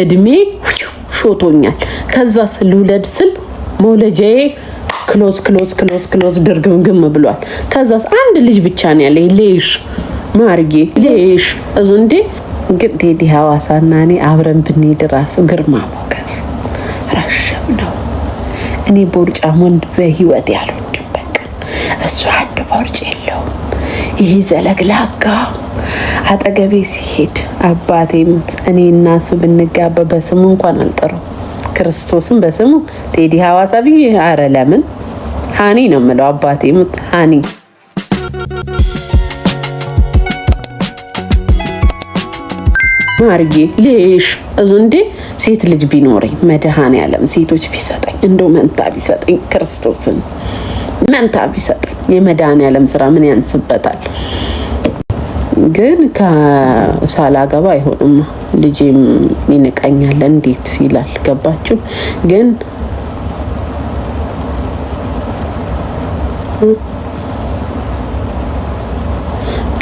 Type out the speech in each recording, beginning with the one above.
እድሜ ሾቶኛል። ከዛ ልውለድ ስል መውለጃዬ ክሎዝ ድርግምግም ብሏል። ከዛ አንድ ልጅ ብቻ ነው ያለኝ። ሌሽ ማርጌ ሌሽ እዙ እንዴ ግን ቴዲ ሐዋሳና እኔ አብረን ብንሄድ ራሱ ግርማ ሞገስ ረሽም ነው። እኔ ቦርጫም ወንድ በህይወት ያልወድም። በቃ እሱ አንድ ቦርጭ የለውም። ይሄ ዘለግላጋ አጠገቤ ሲሄድ አባቴ ሙት እኔ እና እሱ ብንጋባ በስሙ እንኳን አልጠራው ክርስቶስን በስሙ ቴዲ ሐዋሳ ብዬ አረ ለምን ሃኒ ነው የምለው። አባቴ ሙት ሃኒ ማርጌ ሌሽ እዙ እንዴ ሴት ልጅ ቢኖረኝ መድኃኔዓለም ሴቶች ቢሰጠኝ እንደው መንታ ቢሰጠኝ ክርስቶስን መንታ ቢሰጠኝ የመድኃኔዓለም ስራ ምን ያንስበታል? ግን ከሳላገባ አይሆንም። ልጄም ይንቀኛል እንዴት ይላል። ገባችሁ? ግን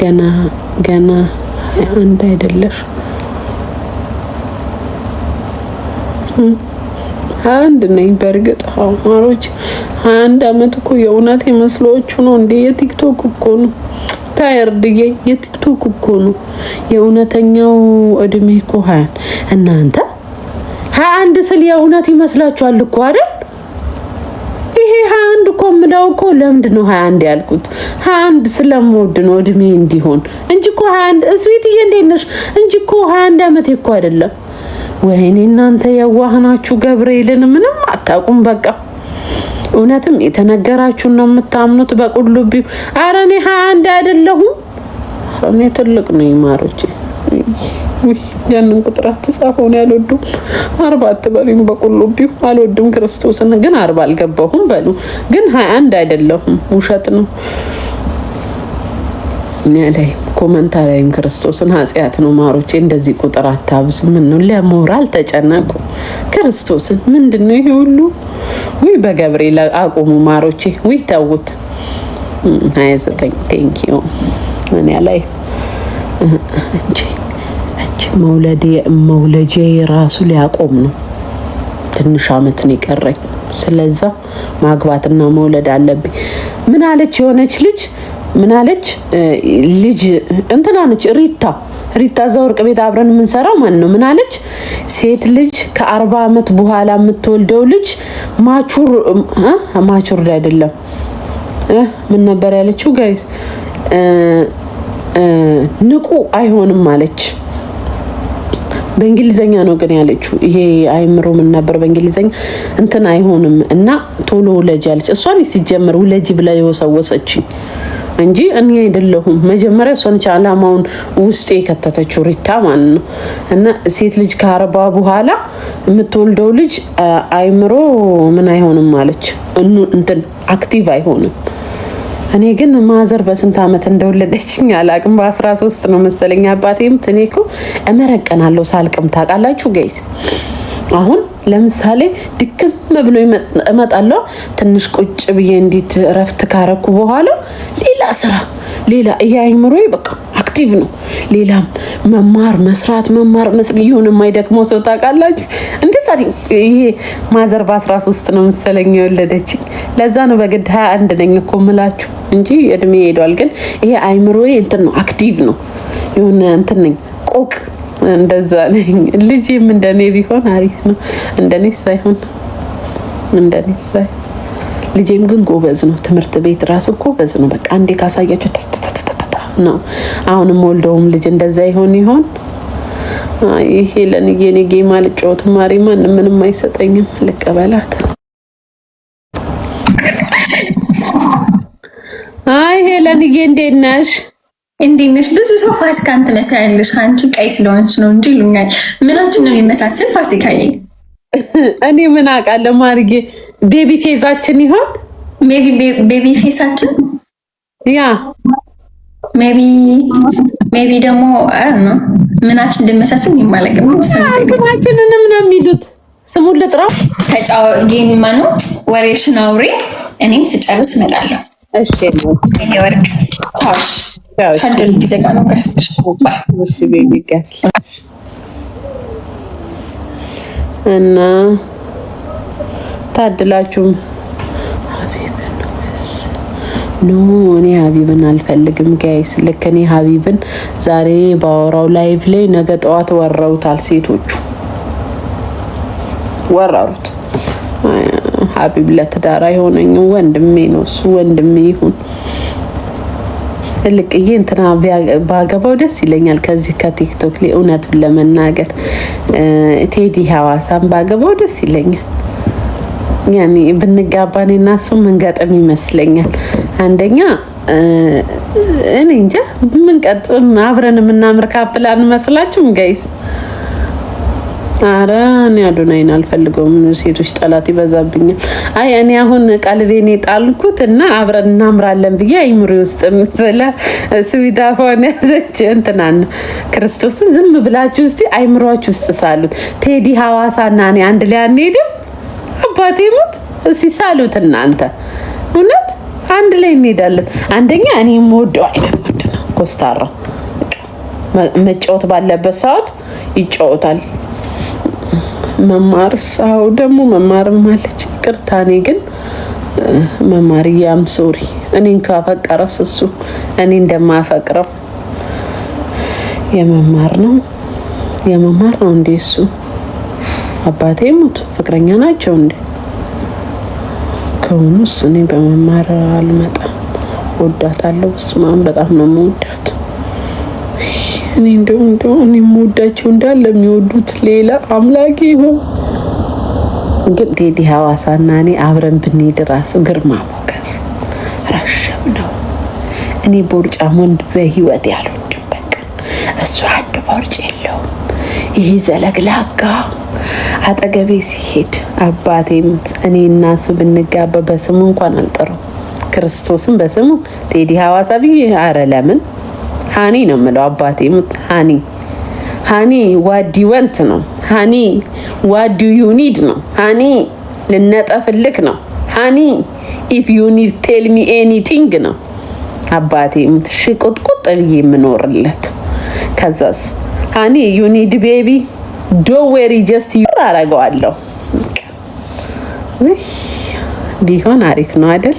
ገና 21 አይደለሽ? አንድ ነኝ በእርግጥ ማሮች 21 አመት እኮ የእውነት መስሎቹ ነው እንዴ? የቲክቶክ እኮ ነው ታየርድዬ፣ የቲክቶክ እኮ ነው። የእውነተኛው እድሜ እኮ 20 እናንተ 21 ስል የእውነት ይመስላችኋል እኮ አይደል? ይሄ 21 እኮ የምለው እኮ ለምንድን ነው 21 ያልኩት? 21 ስለምወድ ነው እድሜ እንዲሆን እንጂ እኮ 21 እስዊትዬ እንዴት ነሽ እንጂ እኮ 21 አመት እኮ አይደለም። ወይኔ እናንተ የዋህናችሁ ገብርኤልን ምንም አታውቁም። በቃ እውነትም የተነገራችሁን ነው የምታምኑት በቁልቢው። ኧረ እኔ 21 አይደለሁም። እኔ ትልቅ ነኝ ማሮቼ። ያንን ቁጥር አትጻፈው ነው ያልወዱም 40 አትበሉኝ በቁልቢው አልወድም። ክርስቶስን ግን 40 አልገባሁም በሉ። ግን 21 አይደለሁም። ውሸት ነው። እኔ ላይ ኮመንት ላይም ክርስቶስን ኃጢአት ነው ማሮቼ። እንደዚህ ቁጥር አታብዙ። ምን ነው ለሞራል ተጨነቁ። ክርስቶስን ምንድነው ይሄ ሁሉ? ወይ በገብርኤል አቁሙ ማሮቼ። ወይ ተውት። 29 ቴንኪዩ እኔ ላይ እንጂ መውለጄ ራሱ ሊያቆም ነው። ትንሽ አመት ነው የቀረኝ። ስለዛ ማግባትና መውለድ አለብኝ። ምን አለች የሆነች ልጅ? ምን አለች ልጅ እንትና ነች ሪታ ዘወርቅ ቤት አብረን የምንሰራው ማን ነው? ምን አለች? ሴት ልጅ ከ40 አመት በኋላ የምትወልደው ልጅ ማቹር አይደለም። ምን ነበር ያለችው ጋይስ? ንቁ አይሆንም አለች። በእንግሊዘኛ ነው ግን ያለችው። ይሄ አይምሮ ምን ነበር በእንግሊዘኛ እንትን አይሆንም እና ቶሎ ውለጅ አለች። እሷን ሲጀምር ውለጅ ብላ የወሰወሰች እንጂ እኔ አይደለሁም። መጀመሪያ እሷን አላማውን ውስጤ የከተተችው ሪታ ማለት ነው። እና ሴት ልጅ ከ40 በኋላ የምትወልደው ልጅ አይምሮ ምን አይሆንም አለች። እንትን አክቲቭ አይሆንም። እኔ ግን ማዘር በስንት አመት እንደወለደችኝ አላቅም። በ13 ነው መሰለኝ። አባቴም እኔኮ እመረቀናለሁ ሳልቅም ታውቃላችሁ ጋይስ። አሁን ለምሳሌ ድክም ብሎ እመጣለሁ። ትንሽ ቁጭ ብዬ እንዴት እረፍት ካረኩ በኋላ ሌላ ስራ ይሄ አይምሮዬ በቃ አክቲቭ ነው። ሌላም መማር መስራት ይሁን የማይደክመው ሰው ታውቃላችሁ። እንደዛ ይሄ ማዘር በ13 ነው መሰለኝ የወለደችኝ። ለዛ ነው በግድ 21 ነኝ እኮ የምላችሁ እንጂ እድሜ ሄዷል። ግን ይሄ አይምሮዬ እንትን ነው አክቲቭ ነው። የሆነ እንትን ነኝ ቆቅ እንደዛ ነኝ። ልጄም እንደኔ ቢሆን አሪፍ ነው። እንደኔ ሳይሆን ልጄም ግን ጎበዝ ነው። ትምህርት ቤት ራሱ ጎበዝ ነው። በቃ አንዴ ካሳያችሁ ነው። አሁንም ወልደውም ልጅ እንደዛ ይሆን ይሄ ለኔ ጌም አልጫወት ማሪ ማንም ምንም አይሰጠኝም። ልቀበላት። አይ ሄለንዬ እንዴት ነሽ? ብዙ ሰው ፋሲካን ትመስያለሽ አንቺ ቀይ ስለሆንሽ ነው እንጂ ይሉኛል። ምናችን ነው የሚመሳሰል ፋሲካዬ? እኔ ምን አውቃለሁ ማርጌ። ቤቢ ፌዛችን ይሆን? ቤቢ ፌሳችን ያ ሜቢ ደግሞ ነው ምናችን እንደሚመሳሰል ይማለቀም ነው። ምናችንንም ነው የሚሉት። ስሙን ልጥራው። ተጫዋጌን ማኑ ወሬሽን አውሪ። እኔም ስጨርስ እመጣለሁ። እሺ ነው የወርቅ ታሽ ታሽ ዲዛይን ነው። እሺ ቤቢ ጋር እና ታድላችሁም። ኖ እኔ ሀቢብን አልፈልግም ጋይስ። ልክ እኔ ሀቢብን ዛሬ ባወራው ላይቭ ላይ ነገ ጠዋት ወራውታል፣ ሴቶቹ ወራሩት። ሀቢብ ለትዳር አይሆነኝም፣ ወንድሜ ነው እሱ፣ ወንድሜ ይሁን። ልቅዬ እንትና ባገባው ደስ ይለኛል። ከዚህ ከቲክቶክ ላይ እውነቱን ለመናገር ቴዲ ሀዋሳን ባገባው ደስ ይለኛል። ያኔ ብንጋባኔ እና እሱ መንገጥም ይመስለኛል። አንደኛ እኔ እንጃ ምንቀጥም አብረን የምናምር ካፕል አንመስላችሁም ጋይስ? አረ እኔ አዶናይን አልፈልገውም። ሴቶች ጠላት ይበዛብኛል። አይ እኔ አሁን ቀልቤን የጣልኩት እና አብረን እናምራለን ብዬ አይምሪ ውስጥ ምስለ ስዊዳፎን ያዘች እንትናን ክርስቶስን ዝም ብላችሁ እስቲ አይምሯችሁ ውስጥ ሳሉት። ቴዲ ሀዋሳና እኔ አንድ ላይ አንሄድም? አባቴ ሙት ሲሳሉት እናንተ እውነት አንድ ላይ እንሄዳለን። አንደኛ እኔ የምወደው አይነት ወንድ ነው፣ ኮስታራ መጫወት ባለበት ሰዓት ይጫወታል። መማር ሳው ደግሞ መማርም አለች። ይቅርታ እኔ ግን መማርያም ሶሪ እኔን ካፈቀረስ እሱ እኔ እንደማፈቅረው የመማር ነው እንዴ እሱ? አባቴ ሙት ፍቅረኛ ናቸው እንዴ? ከሆኑስ እኔ በመማር አልመጣም። ወዳታለሁ። ስማን በጣም ነው የምወዳት። እኔ እንደው እኔ የምወዳቸው እንዳለ የሚወዱት ሌላ አምላኬ ይሁን። ግን ቴዲ ሀዋሳና እኔ አብረን ብንሄድ ራሱ ግርማ ሞገስ ረሸም ነው። እኔ ቦርጫም ወንድ በህይወት ያልወድም። በቃ እሱ አንድ ቦርጭ የለውም። ይሄ ዘለግላጋ አጠገቤ ሲሄድ አባቴ እኔ እና እሱ ብንጋባ በስሙ እንኳን አልጠራው ክርስቶስን በስሙ ቴዲ ሀዋሳ ብዬ አረ ለምን ሃኒ ነው የምለው። አባቴ ሙት ሃኒ ዋዲ ወንት ነው። ሃኒ ዋዲ ዩ ኒድ ነው። ሃኒ ልነጠፍልክ ነው። ሃኒ ኢፍ ዩ ኒድ ቴል ሚ ኤኒቲንግ ነው። አባቴ ሙት ሽቁጥቁጥ ብዬ የምኖርለት። ከዛስ ሃኒ ዩ ኒድ ቤቢ ዶንት ወሪ ጀስት ዩ አረጋዋለሁ። ቢሆን አሪፍ ነው አይደል?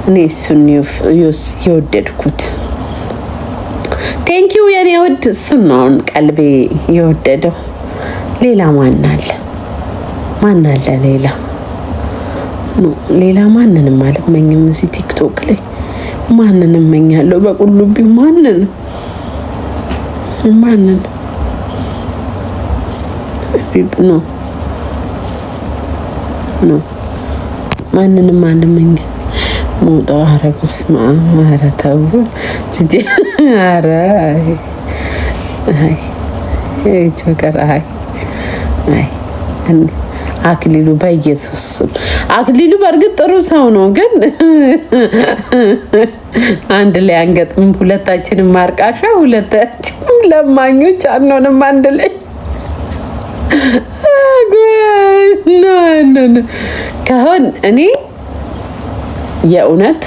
እኔ እሱን የወደድኩት ቴንኪው የኔ ውድ። እሱን ነው ቀልቤ የወደደው። ሌላ ማን አለ? ሌላ ማንንም አልመኝም። እዚህ ቲክቶክ ላይ ማንንም እመኛለሁ በቁልቢው ማንንም ኖ ማንንም አልመኝም። ሞዳ አረብስ ማረተው እንጂ አረ አይ ጆከር አይ አክሊሉ በኢየሱስ አክሊሉ በእርግጥ ጥሩ ሰው ነው፣ ግን አንድ ላይ አንገጥም። ሁለታችንም ማርቃሻ፣ ሁለታችንም ለማኞች አንሆንም አንድ ላይ ከሆን እኔ የእውነት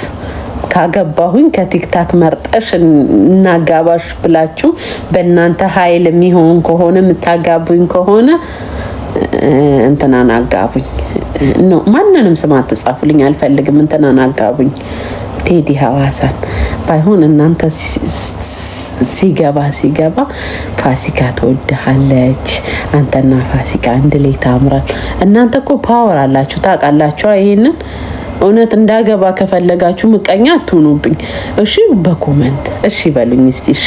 ካገባሁኝ ከቲክታክ መርጠሽ እናጋባሽ ብላችሁ በእናንተ ኃይል የሚሆን ከሆነ የምታጋቡኝ ከሆነ እንትናን አጋቡኝ። ኖ ማንንም ስም አትጻፉልኝ፣ አልፈልግም። እንትናን አጋቡኝ፣ ቴዲ ሀዋሳን ባይሆን እናንተ ሲገባ ፋሲካ ትወድሃለች። አንተና ፋሲካ አንድ ላይ ታምራል። እናንተ እኮ ፓወር አላችሁ ታውቃላችሁ። ይሄንን እውነት እንዳገባ ከፈለጋችሁ ምቀኛ አትሁኑብኝ። እሺ በኮመንት እሺ በሉኝ እስቲ። እሺ